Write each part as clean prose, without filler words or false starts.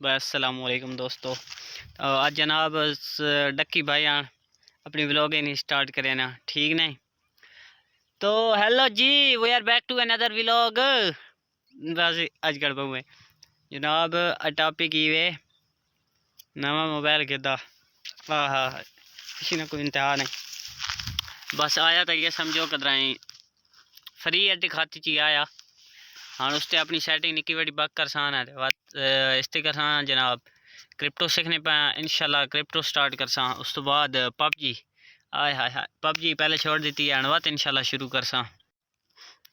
बस अस्सलामु अलैकुम दोस्तों। आज जनाब डक्की भाई आन अपनी व्लॉगिंग स्टार्ट करें ना, ठीक नहीं? तो हेलो जी, we are back to another vlog. बस अज कर बहु जनाब टॉपिक ये नवा मोबाइल किदा किसी ने कोई इंतहा नहीं, बस आया तो ये समझो कदराई फ्री एड खाती ची आया। हाँ उससे अपनी सेटिंग निकी बड़ी बक करसान है इसते करसान जनाब क्रिप्टो सीखने पे इंशाल्लाह क्रिप्टो स्टार्ट करसा। उस तो बाद पबजी आय हाय हाय पबजी पहले छोड़ दी है अणवत इंशाल्लाह शुरू करसा।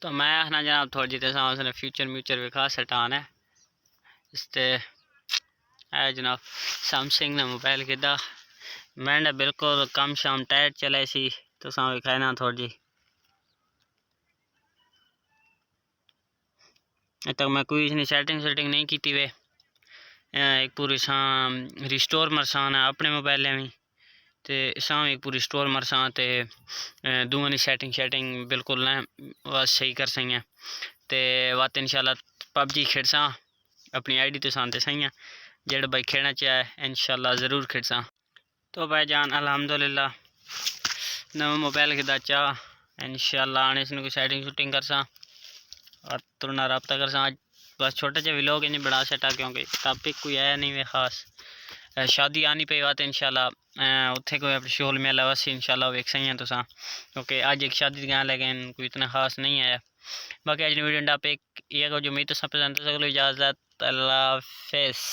तो मैं आखना जनाब थोड़ी जीते सा उसने फ्यूचर म्यूचर विखा सटान है इसते है जनाब सैमसंग ने मोबाइल किदा मैंने बिल्कुल कम शाम टाइट चले सी तो सा विखाए ना थोड़ी जी तक मैं कोई इसने सेटिंग नहीं की वे एक पूरी शाम रिस्टोर मरसान है अपने मोबाइल में तो शाम एक पूरी स्टोर मरसा तो दूआ की सेटिंग बिल्कुल न बस सही कर सही है तो वत इंशाल्लाह पबजी खेड़सा अपनी आईडी तो सांते सही है जेड़ा भाई खेलना चाहे इंशाल्लाह ज़रूर खेड़सा। तो भाई जान अल्हम्दुलिल्लाह नवा मोबाइल खिदा चाह इंशाल्लाह आने से कोई सेटिंग शूटिंग करसा और तुरना रब्ता करसा। आज बस छोटा सा व्लॉग नहीं बना सटा क्योंकि टॉपिक कोई आया नहीं वे खास शादी आनी पे बात इंशाल्लाह उत्थे कोई अपनी शोल मेला बस इंशाल्लाह वेख सही है तो क्योंकि आज एक शादी गया लेकिन कोई इतना खास नहीं आया। बाकी आज वीडियो टॉपिक ये जो उम्मीद तो सब पसंद है, इजाज़त, अल्लाह हाफ़िज़।